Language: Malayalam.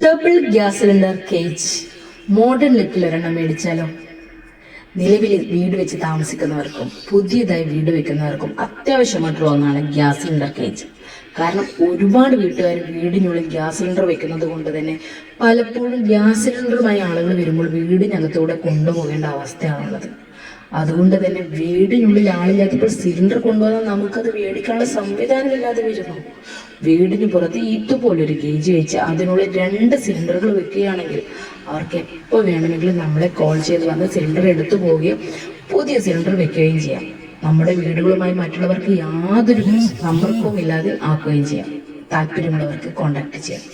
Double gas cylinder cage modern ലുക്കിൽ ഒരെണ്ണം മേടിച്ചാലോ? നിലവിൽ വീട് വെച്ച് താമസിക്കുന്നവർക്കും പുതിയതായി വീട് വെക്കുന്നവർക്കും അത്യാവശ്യമായിട്ടുള്ള ഒന്നാണ് ഗ്യാസ് സിലിണ്ടർ കേജ്. കാരണം ഒരുപാട് വീട്ടുകാർ വീടിനുള്ളിൽ ഗ്യാസ് സിലിണ്ടർ വെക്കുന്നത് കൊണ്ട് തന്നെ പലപ്പോഴും ഗ്യാസ് സിലിണ്ടറുമായി ആളുകൾ വരുമ്പോൾ വീടിനകത്തൂടെ കൊണ്ടുപോകേണ്ട അവസ്ഥയാണുള്ളത്. അതുകൊണ്ട് തന്നെ വീടിനുള്ളിൽ ആളില്ലാത്തപ്പോൾ സിലിണ്ടർ കൊണ്ടുപോകാൻ നമുക്കത് മേടിക്കാനുള്ള സംവിധാനമില്ലാതെ വരുന്നു. വീടിന് പുറത്ത് ഇതുപോലൊരു കേജ് വെച്ച് അതിനുള്ളിൽ 2 സിലിണ്ടറുകൾ വെക്കുകയാണെങ്കിൽ അവർക്ക് എപ്പോൾ വേണമെങ്കിലും നമ്മളെ കോൾ ചെയ്ത് വന്ന് സിലിണ്ടർ എടുത്തു പോവുകയും പുതിയ സിലിണ്ടർ വെക്കുകയും ചെയ്യാം. നമ്മുടെ വീടുകളുമായി മറ്റുള്ളവർക്ക് യാതൊരു സമ്പർക്കവും ഇല്ലാതെ ആക്കുകയും ചെയ്യാം. താല്പര്യമുള്ളവർക്ക് കോൺടാക്ട് ചെയ്യാം.